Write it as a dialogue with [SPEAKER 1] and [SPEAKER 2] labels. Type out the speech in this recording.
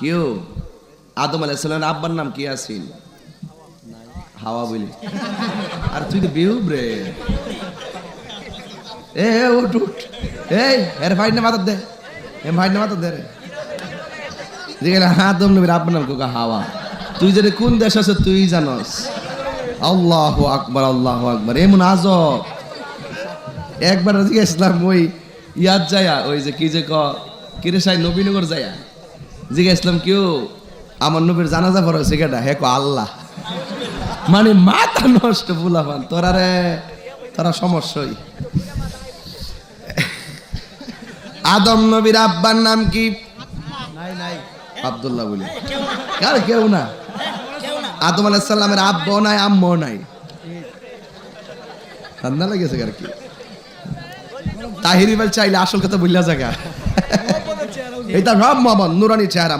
[SPEAKER 1] কেউ আদম আলাইহিস সালামের আব্বার নাম কি আছিল? হাওয়া বলি। আর তুই তো বেহুব রে। এ উঠ উঠ, এই এর ভাই না মাথা দে, এ ভাই না মাথা দে রে। যেখানে আদম নবীর আব্বার নাম কোকা হাওয়া। তুই যদি কোন দেশ আছে তুই জানস। আল্লাহু আকবার, আল্লাহু আকবার। এমন আজব। একবার জিজ্ঞেসলাম ওই ইয়াদ যায়া, ওই যে কি যে কিরে সাই নবীনগর যায়া জিজ্ঞেসলাম কেউ আমার নবীর জানাজা পড়াছে কেটা? হে কো আল্লাহ। মানে মাথা নষ্ট ফুলাফান তোরা রে, তোরা সমস্যাই। আদম নবীর আব্বার নাম কি? আব্দুল্লাহ বলি। কার কেউ না। আদম আলাইহিস সালামের আব্বাও নাই আম্মাও নাই। ঠান্ডা লাগেছে কার কি? তাহিরি বল চাইলে আসল কথা বললা জায়গা। এটা সব মোহাম্মদ নুরানি চেহারা।